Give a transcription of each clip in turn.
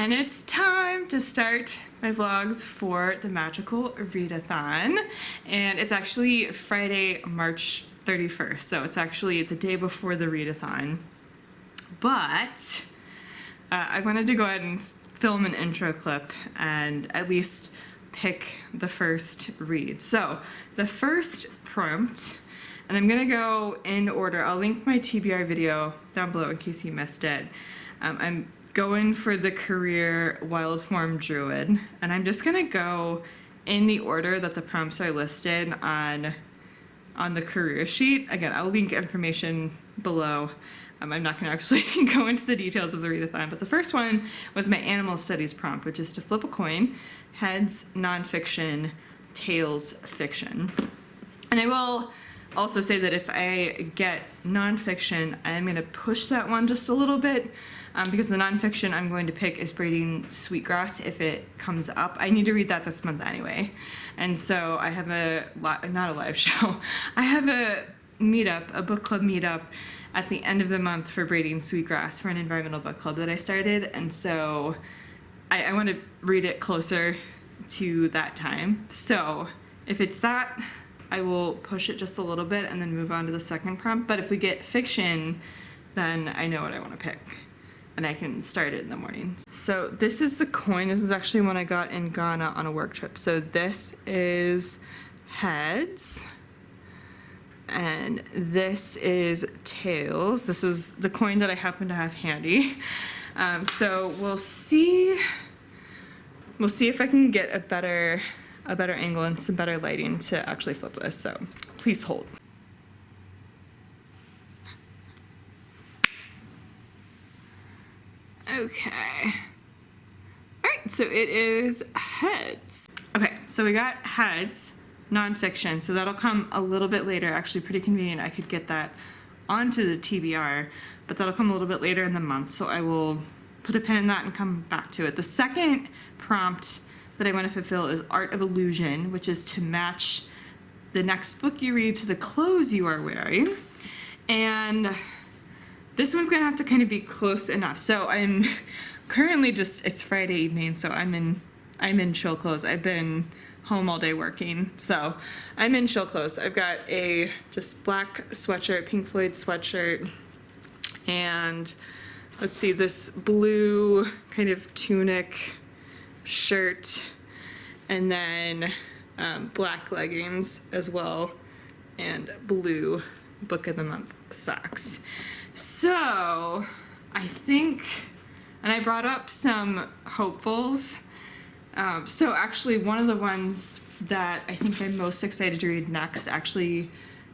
And it's time to start my vlogs for the magical Readathon. And it's actually Friday, March 31st, so it's actually the day before the Readathon. But I wanted to go ahead and film an intro clip and at least pick the first read. So the first prompt, and I'm gonna go in order. I'll link my TBR video down below in case you missed it. I'm going for the career wild form druid, and I'm just gonna go in the order that the prompts are listed on the career sheet. Again, I'll link information below. I'm not going to actually go into the details of the readathon, but the first one was my animal studies prompt, which is to flip a coin: heads, nonfiction; tails, fiction. And I will also say that if I get nonfiction, I'm going to push that one just a little bit, because the nonfiction I'm going to pick is Braiding Sweetgrass if it comes up. I need to read that this month anyway. And so I have not a live show, I have a meetup, a book club meetup at the end of the month for Braiding Sweetgrass for an environmental book club that I started. And so I want to read it closer to that time. So if it's that, I will push it just a little bit and then move on to the second prompt. But if we get fiction, then I know what I want to pick and I can start it in the morning. So this is the coin. This is actually one I got in Ghana on a work trip. So this is heads and this is tails. This is the coin that I happen to have handy. So we'll see if I can get a better angle and some better lighting to actually flip this, so please hold. Okay. Alright, so it is heads. Okay, so we got heads, nonfiction, so that'll come a little bit later. Actually pretty convenient, I could get that onto the TBR, but that'll come a little bit later in the month, so I will put a pin in that and come back to it. The second prompt that I want to fulfill is Art of Illusion, which is to match the next book you read to the clothes you are wearing. And this one's gonna have to kind of be close enough. So I'm currently it's Friday evening, so I'm in chill clothes. I've been home all day working, so I'm in chill clothes. I've got a just black sweatshirt, Pink Floyd sweatshirt, and let's see, this blue kind of tunic shirt, and then black leggings as well, and blue book of the month socks. So I think, and I brought up some hopefuls. So actually one of the ones that I think I'm most excited to read next actually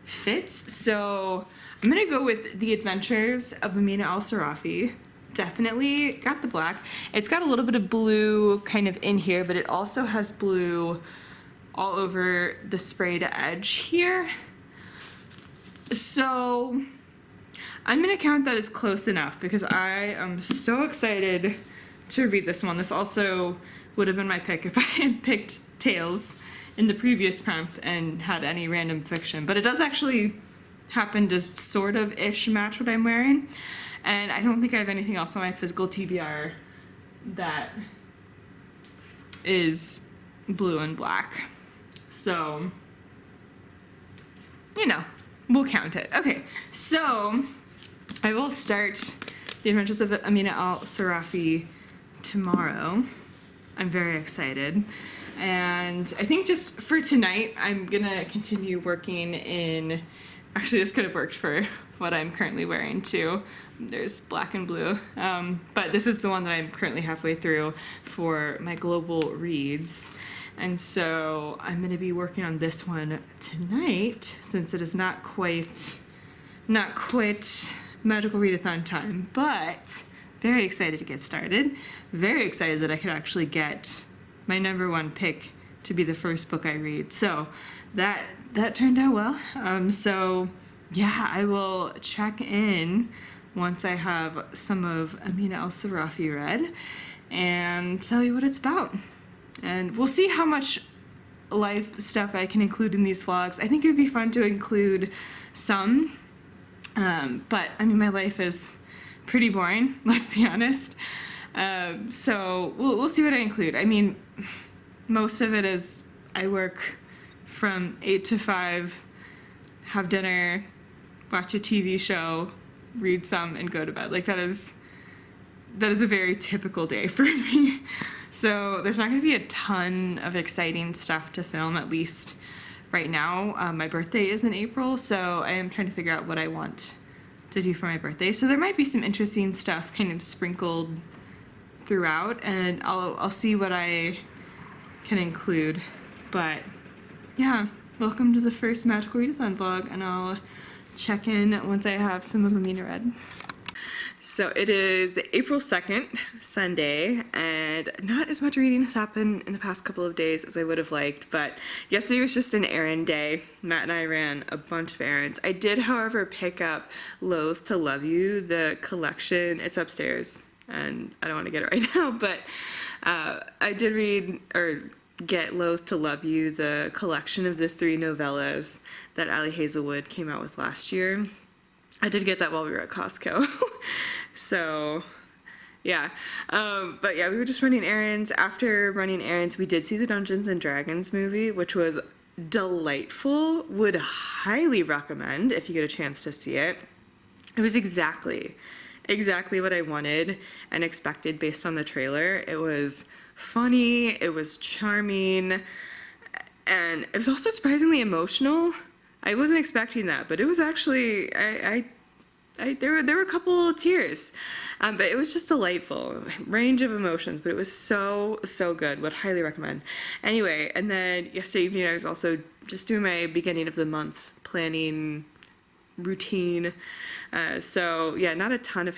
fits. So I'm gonna go with The Adventures of Amina Al-Sarafi. Definitely got the black. It's got a little bit of blue kind of in here, but it also has blue all over the sprayed edge here. So I'm gonna count that as close enough because I am so excited to read this one. This also would have been my pick if I had picked tails in the previous prompt and had any random fiction, but it does actually happen to sort of ish match what I'm wearing. And I don't think I have anything else on my physical TBR that is blue and black. So, you know, we'll count it. Okay, so I will start The Adventures of Amina Al-Sarafi tomorrow. I'm very excited. And I think just for tonight, I'm gonna continue working in, actually this could have worked for what I'm currently wearing too. There's black and blue, but this is the one that I'm currently halfway through for my global reads. And so I'm gonna be working on this one tonight since it is not quite magical readathon time, but very excited to get started. Very excited that I could actually get my #1 pick to be the first book I read. So that turned out well. So yeah, I will check in once I have some of Amina Al-Sarafi read and tell you what it's about. And we'll see how much life stuff I can include in these vlogs. I think it would be fun to include some, but I mean, my life is pretty boring, let's be honest. So we'll see what I include. I mean, most of it is I work from 8 to 5, have dinner, watch a TV show, read some, and go to bed. Like that is a very typical day for me. So there's not going to be a ton of exciting stuff to film, at least right now. My birthday is in April, so I am trying to figure out what I want to do for my birthday. So there might be some interesting stuff kind of sprinkled throughout, and I'll see what I can include. But yeah, welcome to the first Magical Readathon vlog, and I'll check in once I have some of Amina read. So it is April 2nd, Sunday, and not as much reading has happened in the past couple of days as I would have liked, but yesterday was just an errand day. Matt and I ran a bunch of errands. I did, however, pick up Loath to Love You, the collection. It's upstairs, and I don't want to get it right now, but I did read, or get Loath to Love You, the collection of the 3 novellas that Ali Hazelwood came out with last year. I did get that while we were at Costco. So, yeah. But yeah, we were just running errands. After running errands, we did see the Dungeons and Dragons movie, which was delightful. Would highly recommend if you get a chance to see it. It was exactly what I wanted and expected based on the trailer. It was funny, it was charming, and it was also surprisingly emotional. I wasn't expecting that, but it was actually, there were a couple of tears, but it was just delightful, range of emotions, but it was so good. Would highly recommend. Anyway, and then yesterday evening I was also just doing my beginning of the month planning routine. So yeah, not a ton of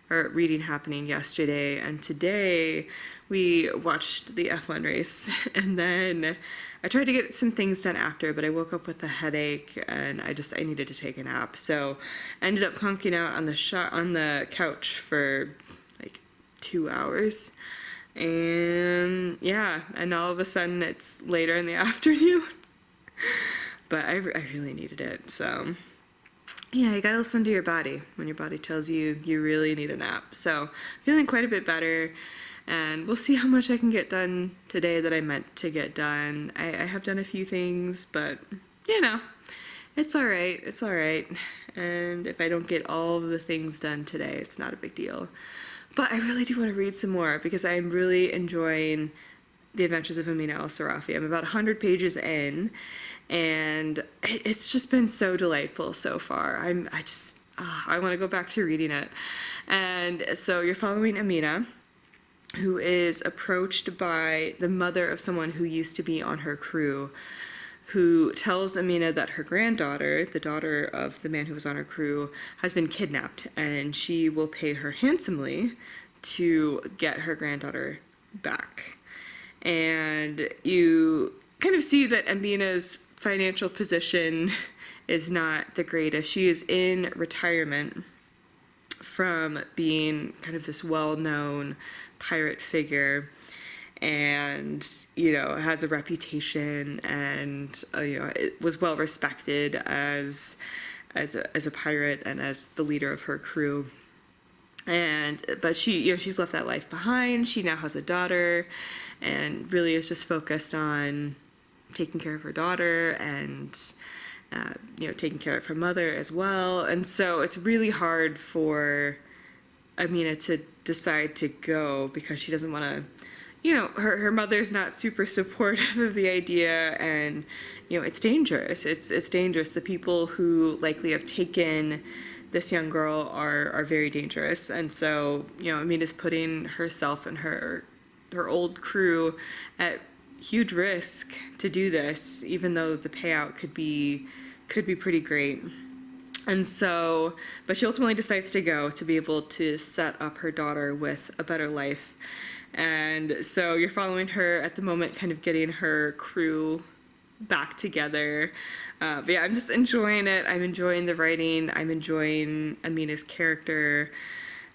reading happening yesterday, and today we watched the F1 race, and then I tried to get some things done after, but I woke up with a headache and I needed to take a nap. So I ended up conking out on the couch for like 2 hours. And yeah, and all of a sudden it's later in the afternoon. But I really needed it. So yeah, you gotta listen to your body when your body tells you you really need a nap. So feeling quite a bit better. And we'll see how much I can get done today that I meant to get done. I have done a few things, but you know, it's all right. It's all right. And if I don't get all of the things done today, it's not a big deal. But I really do want to read some more because I'm really enjoying The Adventures of Amina Al-Sarafi. I'm about 100 pages in, and it's just been so delightful so far. I want to go back to reading it. And so you're following Amina, who is approached by the mother of someone who used to be on her crew, who tells Amina that her granddaughter, the daughter of the man who was on her crew, has been kidnapped, and she will pay her handsomely to get her granddaughter back. And you kind of see that Amina's financial position is not the greatest. She is in retirement from being kind of this well-known pirate figure, and has a reputation, and it was well respected as a pirate and as the leader of her crew. But she's left that life behind. She now has a daughter, and really is just focused on taking care of her daughter and taking care of her mother as well. And so it's really hard for Amina to decide to go because she doesn't want to, her mother's not super supportive of the idea, and it's dangerous. It's dangerous. The people who likely have taken this young girl are very dangerous, and so Amina's putting herself and her old crew at huge risk to do this, even though the payout could be pretty great. And so, but she ultimately decides to go to be able to set up her daughter with a better life. And so you're following her at the moment, kind of getting her crew back together. But yeah, I'm just enjoying it. I'm enjoying the writing. I'm enjoying Amina's character,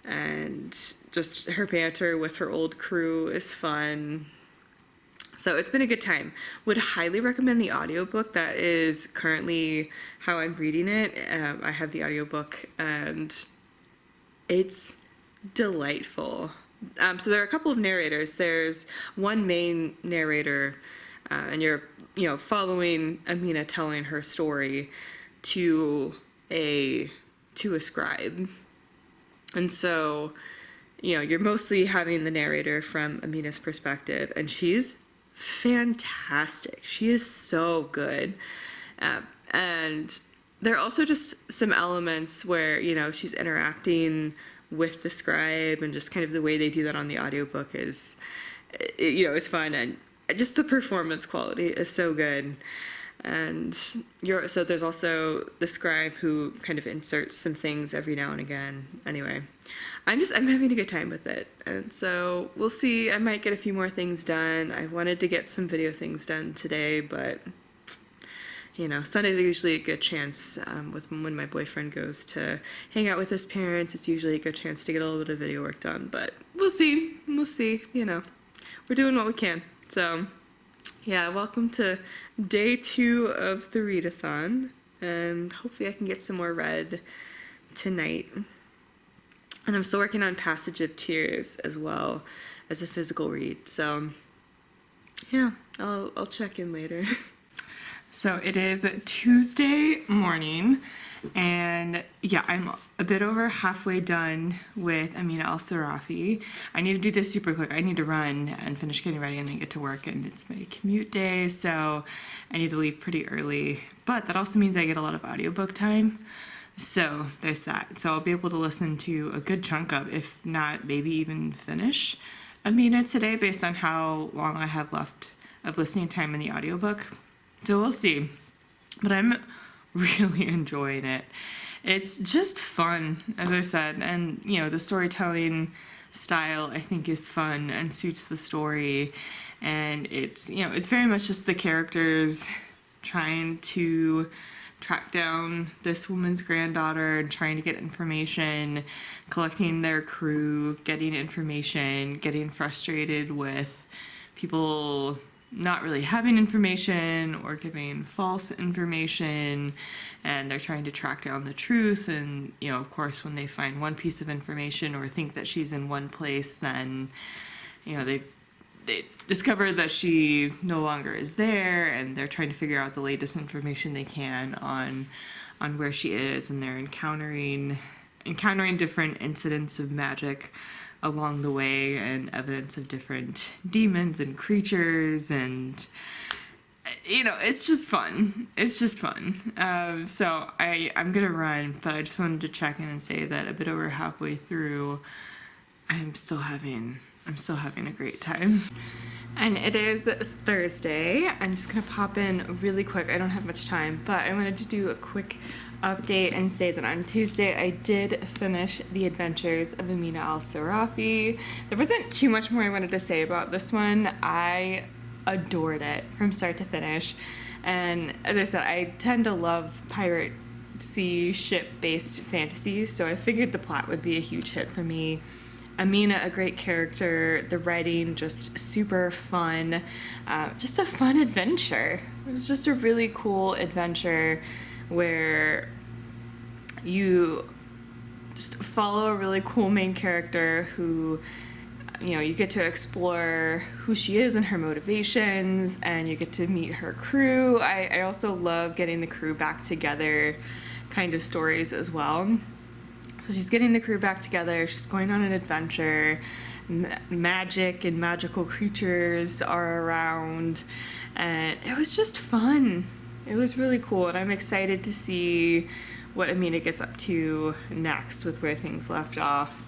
and just her banter with her old crew is fun. So it's been a good time. Would highly recommend the audiobook. That is currently how I'm reading it. I have the audiobook, and it's delightful. So there are a couple of narrators. There's one main narrator, and you're following Amina telling her story to a scribe, and so you're mostly having the narrator from Amina's perspective, and she's fantastic. She is so good, and there are also just some elements where she's interacting with the scribe, and just kind of the way they do that on the audiobook is fun, and just the performance quality is so good. And so there's also the scribe who kind of inserts some things every now and again. Anyway, I'm having a good time with it, and so we'll see. I might get a few more things done. I wanted to get some video things done today, but Sundays are usually a good chance, with when my boyfriend goes to hang out with his parents. It's usually a good chance to get a little bit of video work done, but we'll see. We're doing what we can. So yeah, welcome to day 2 of the readathon, and hopefully I can get some more read tonight. And I'm still working on Passage of Tears as well as a physical read, so yeah, I'll check in later. So it is Tuesday morning, and yeah, I'm a bit over halfway done with Amina Al-Sarafi. I need to do this super quick. I need to run and finish getting ready and then get to work, and it's my commute day, so I need to leave pretty early. But that also means I get a lot of audiobook time, so there's that. So I'll be able to listen to a good chunk of, if not maybe even finish Amina today, based on how long I have left of listening time in the audiobook. So we'll see, but I'm really enjoying it. It's just fun, as I said, and the storytelling style I think is fun and suits the story, and it's it's very much just the characters trying to track down this woman's granddaughter and trying to get information, collecting their crew, getting information, getting frustrated with people not really having information or giving false information, and they're trying to track down the truth. And of course, when they find one piece of information or think that she's in one place, then they discover that she no longer is there, and they're trying to figure out the latest information they can on where she is, and they're encountering different incidents of magic along the way, and evidence of different demons and creatures, and it's just fun. So I'm gonna run, but I just wanted to check in and say that a bit over halfway through, I'm still having a great time. And it is Thursday. I'm just gonna pop in really quick. I don't have much time, but I wanted to do a quick update and say that on Tuesday I did finish The Adventures of Amina Al-Sarafi. There wasn't too much more I wanted to say about this one. I adored it from start to finish, and as I said, I tend to love pirate sea ship-based fantasies, so I figured the plot would be a huge hit for me. Amina, a great character, the writing just super fun, just a fun adventure. It was just a really cool adventure where you just follow a really cool main character who, you get to explore who she is and her motivations, and you get to meet her crew. I also love getting the crew back together kind of stories as well. So she's getting the crew back together, she's going on an adventure, magic and magical creatures are around, and it was just fun. It was really cool, and I'm excited to see what Amina gets up to next with where things left off.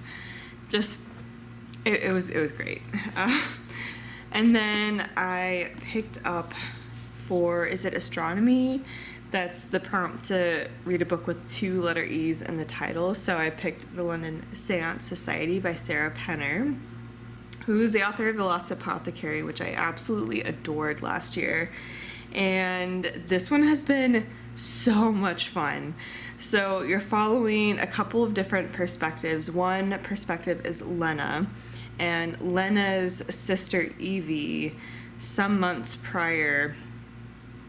It was great. And then I picked up for, is it astronomy? That's the prompt to read a book with 2 letter E's in the title. So I picked The London Seance Society by Sarah Penner, who's the author of The Lost Apothecary, which I absolutely adored last year. And this one has been so much fun. So you're following a couple of different perspectives. One perspective is Lena, and Lena's sister Evie, some months prior,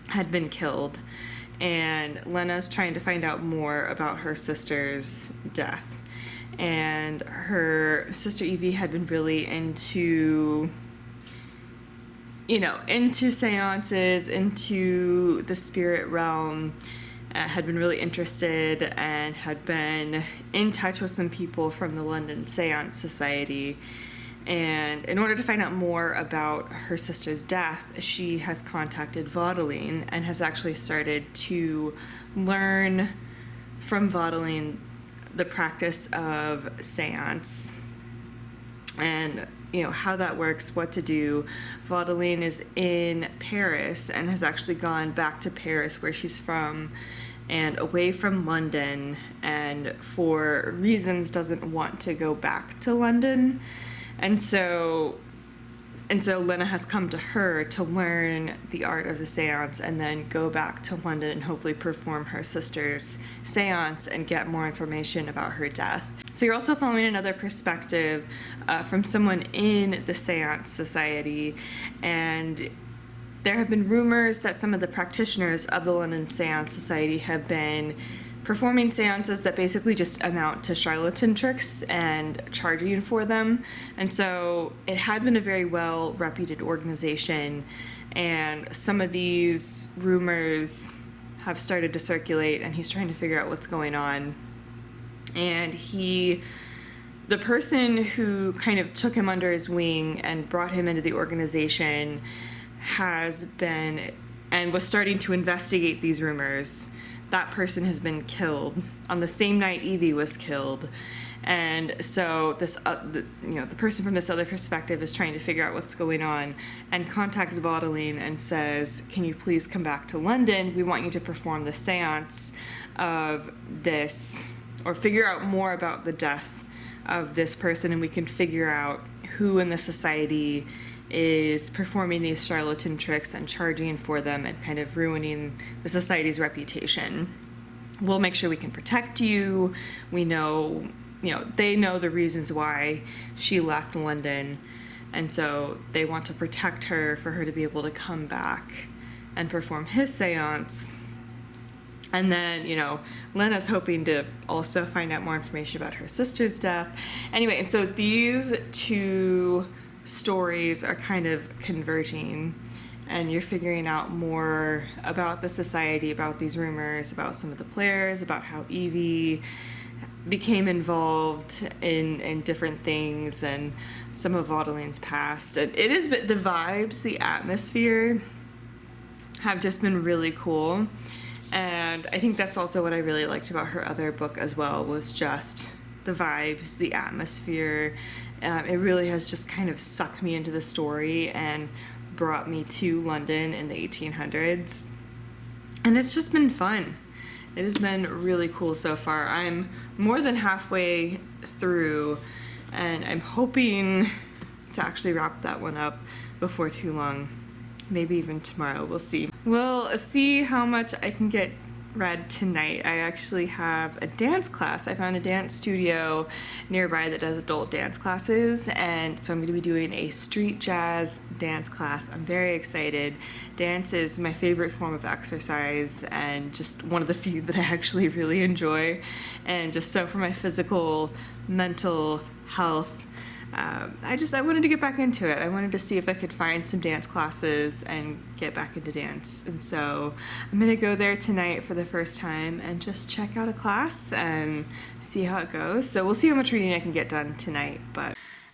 had been killed, and Lena's trying to find out more about her sister's death. and her sister Evie had been really into, into seances, into the spirit realm, had been really interested and had been in touch with some people from the London Seance Society. And in order to find out more about her sister's death, she has contacted Vaudeline and has actually started to learn from Vaudeline the practice of seance and how that works, what to do. Vaudeline is in Paris and has actually gone back to Paris, where she's from, and away from London, and for reasons doesn't want to go back to London. And so Lena has come to her to learn the art of the seance and then go back to London and hopefully perform her sister's seance and get more information about her death. So you're also following another perspective from someone in the Seance Society, and there have been rumors that some of the practitioners of the London Seance Society have been performing seances that basically just amount to charlatan tricks and charging for them. And so it had been a very well reputed organization, and some of these rumors have started to circulate, and he's trying to figure out what's going on. And the person who kind of took him under his wing and brought him into the organization has been and was starting to investigate these rumors. That person has been killed on the same night Evie was killed. And so this, the person from this other perspective is trying to figure out what's going on and contacts Vaudeline and says, can you please come back to London? We want you to perform the seance of this, or figure out more about the death of this person, and we can figure out who in the society is performing these charlatan tricks and charging for them and kind of ruining the society's reputation. We'll make sure we can protect you. We know, they know the reasons why she left London, and so they want to protect her for her to be able to come back and perform his seance. And then, Lena's hoping to also find out more information about her sister's death. Anyway, so these two stories are kind of converging, and you're figuring out more about the society, about these rumors, about some of the players, about how Evie became involved in different things, and some of Vaudeline's past. And it is, the vibes, the atmosphere have just been really cool. And I think that's also what I really liked about her other book as well, was just the vibes, the atmosphere. It really has just kind of sucked me into the story and brought me to London in the 1800s. And it's just been fun. It has been really cool so far. I'm more than halfway through, and I'm hoping to actually wrap that one up before too long. Maybe even tomorrow, we'll see. We'll see how much I can get read tonight. I actually have a dance class. I found a dance studio nearby that does adult dance classes, and so I'm going to be doing a street jazz dance class. I'm very excited. Dance is my favorite form of exercise, and just one of the few that I actually really enjoy. And just so for my physical, mental health, I wanted to get back into it. I wanted to see if I could find some dance classes and get back into dance. And so I'm gonna go there tonight for the first time and just check out a class and see how it goes. So we'll see how much reading I can get done tonight.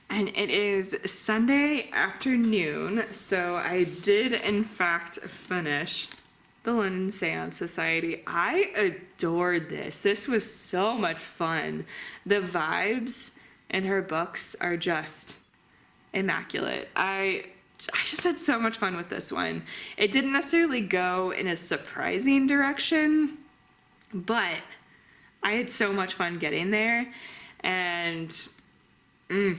And it is Sunday afternoon, so I did in fact finish the London Seance Society. I adored this. This was so much fun. The vibes and her books are just immaculate. I just had so much fun with this one. It didn't necessarily go in a surprising direction, but I had so much fun getting there, and it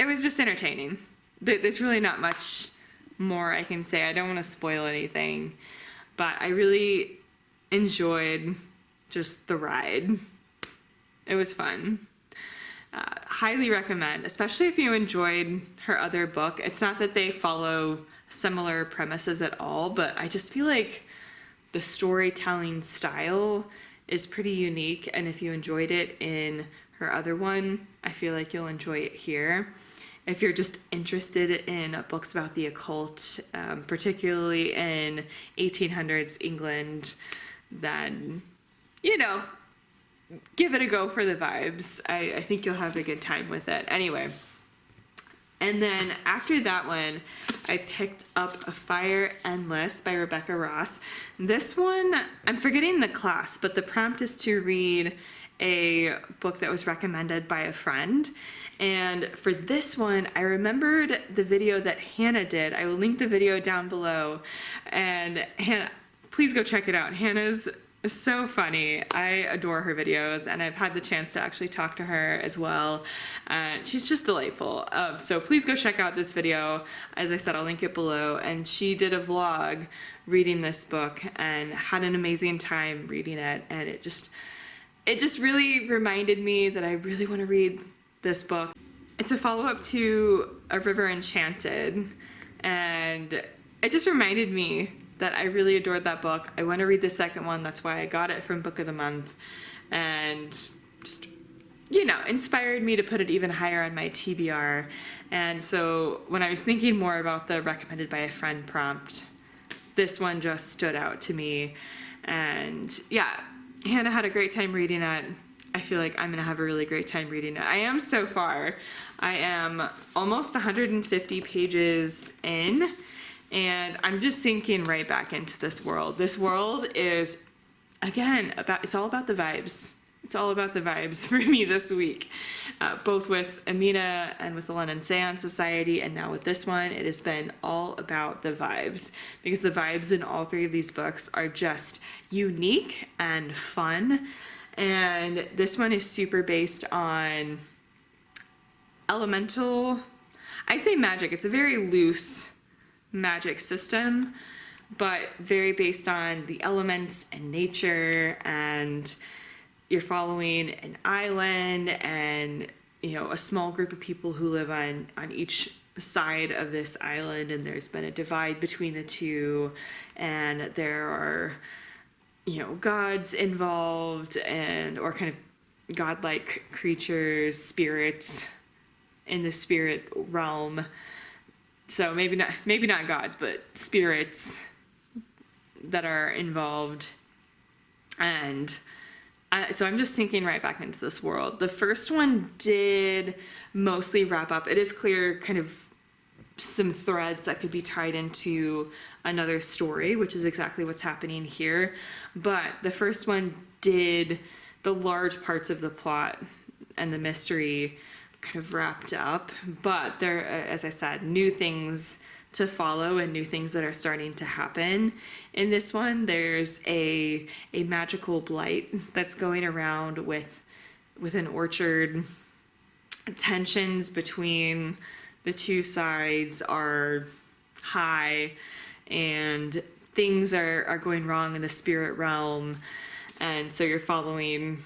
was just entertaining. There's really not much more I can say. I don't want to spoil anything, but I really enjoyed just the ride. It was fun. Highly recommend, especially if you enjoyed her other book. It's not that they follow similar premises at all, but I just feel like the storytelling style is pretty unique, and if you enjoyed it in her other one, I feel like you'll enjoy it here. If you're just interested in books about the occult, particularly in 1800s England, then, you know, give it a go for the vibes. I think you'll have a good time with it. Anyway. And then after that one, I picked up A Fire Endless by Rebecca Ross. This one, I'm forgetting the class, but the prompt is to read a book that was recommended by a friend. And for this one, I remembered the video that Hannah did. I will link the video down below. And Hannah, please go check it out. Hannah's so funny. I adore her videos, and I've had the chance to actually talk to her as well. She's just delightful. So please go check out this video. As I said, I'll link it below. And she did a vlog reading this book and had an amazing time reading it. And it just really reminded me that I really want to read this book. It's a follow-up to A River Enchanted, and it just reminded me that I really adored that book. I want to read the second one. That's why I got it from Book of the Month, and just, you know, inspired me to put it even higher on my TBR. And so when I was thinking more about the recommended by a friend prompt, this one just stood out to me. And yeah, Hannah had a great time reading it. I feel like I'm gonna have a really great time reading it. I am so far. I am almost 150 pages in, and I'm just sinking right back into this world. This world is, again, it's all about the vibes. It's all about the vibes for me this week, both with Amina and with the London Seance Society, and now with this one, it has been all about the vibes, because the vibes in all three of these books are just unique and fun. And this one is super based on elemental, I say magic, it's a very loose magic system, but very based on the elements and nature, and you're following an island and, you know, a small group of people who live on each side of this island, and there's been a divide between the two, and there are, you know, gods involved, and or kind of godlike creatures, spirits in the spirit realm. So maybe not gods, but spirits that are involved. And so I'm just sinking right back into this world. The first one did mostly wrap up. It is clear kind of some threads that could be tied into another story, which is exactly what's happening here. But the first one did the large parts of the plot and the mystery kind of wrapped up. But there, as I said, new things to follow and new things that are starting to happen. In this one, there's a magical blight that's going around with an orchard. Tensions between the two sides are high, and things are going wrong in the spirit realm. And so you're following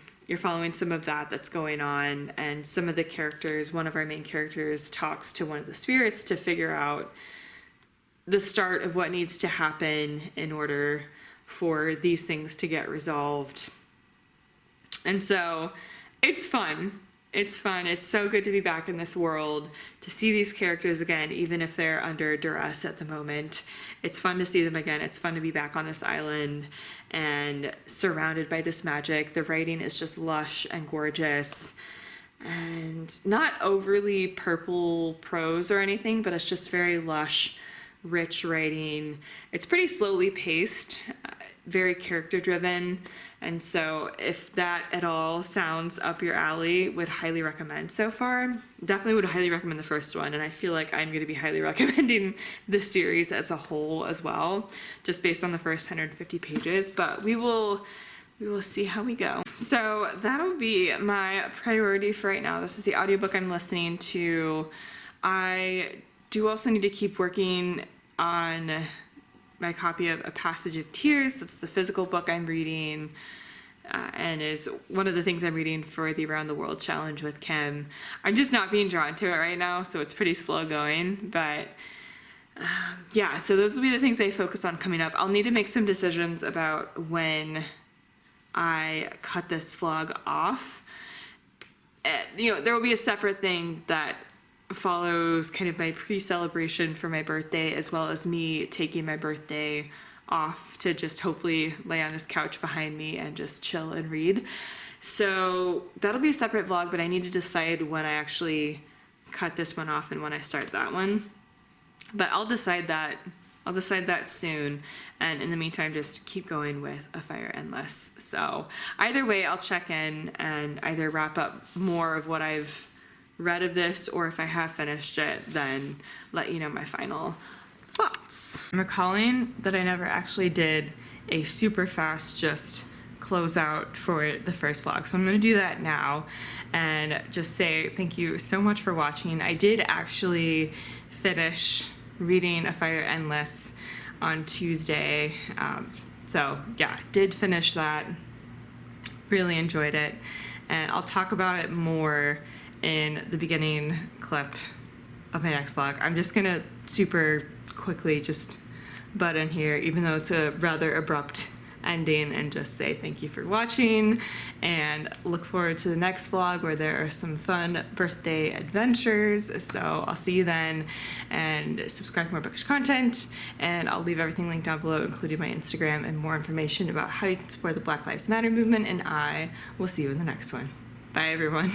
some of that's going on, and some of the characters, one of our main characters talks to one of the spirits to figure out the start of what needs to happen in order for these things to get resolved. And so it's fun. It's fun. It's so good to be back in this world, to see these characters again, even if they're under duress at the moment. It's fun to see them again. It's fun to be back on this island and surrounded by this magic. The writing is just lush and gorgeous, and not overly purple prose or anything, but it's just very lush, rich writing. It's pretty slowly paced, very character driven. And so if that at all sounds up your alley, would highly recommend so far. Definitely would highly recommend the first one. And I feel like I'm going to be highly recommending this series as a whole as well, just based on the first 150 pages. But we will see how we go. So that'll be my priority for right now. This is the audiobook I'm listening to. I do also need to keep working on my copy of A Passage of Tears. That's the physical book I'm reading, and is one of the things I'm reading for the Around the World Challenge with Kim. I'm just not being drawn to it right now, so it's pretty slow going, but yeah, so those will be the things I focus on coming up. I'll need to make some decisions about when I cut this vlog off. there will be a separate thing that follows kind of my pre-celebration for my birthday, as well as me taking my birthday off to just hopefully lay on this couch behind me and just chill and read. So that'll be a separate vlog, but I need to decide when I actually cut this one off and when I start that one. But I'll decide that soon, and in the meantime just keep going with A Fire Endless. So either way, I'll check in and either wrap up more of what I've read of this, or if I have finished it, then let you know my final thoughts. I'm recalling that I never actually did a super fast just close out for the first vlog, so I'm gonna do that now and just say thank you so much for watching. I did actually finish reading A Fire Endless on Tuesday, so yeah, did finish that, really enjoyed it, and I'll talk about it more in the beginning clip of my next vlog. I'm just gonna super quickly just butt in here, even though it's a rather abrupt ending, and just say thank you for watching and look forward to the next vlog where there are some fun birthday adventures. So I'll see you then, and subscribe for more bookish content, and I'll leave everything linked down below, including my Instagram and more information about how you can support the Black Lives Matter movement, and I will see you in the next one. Bye everyone.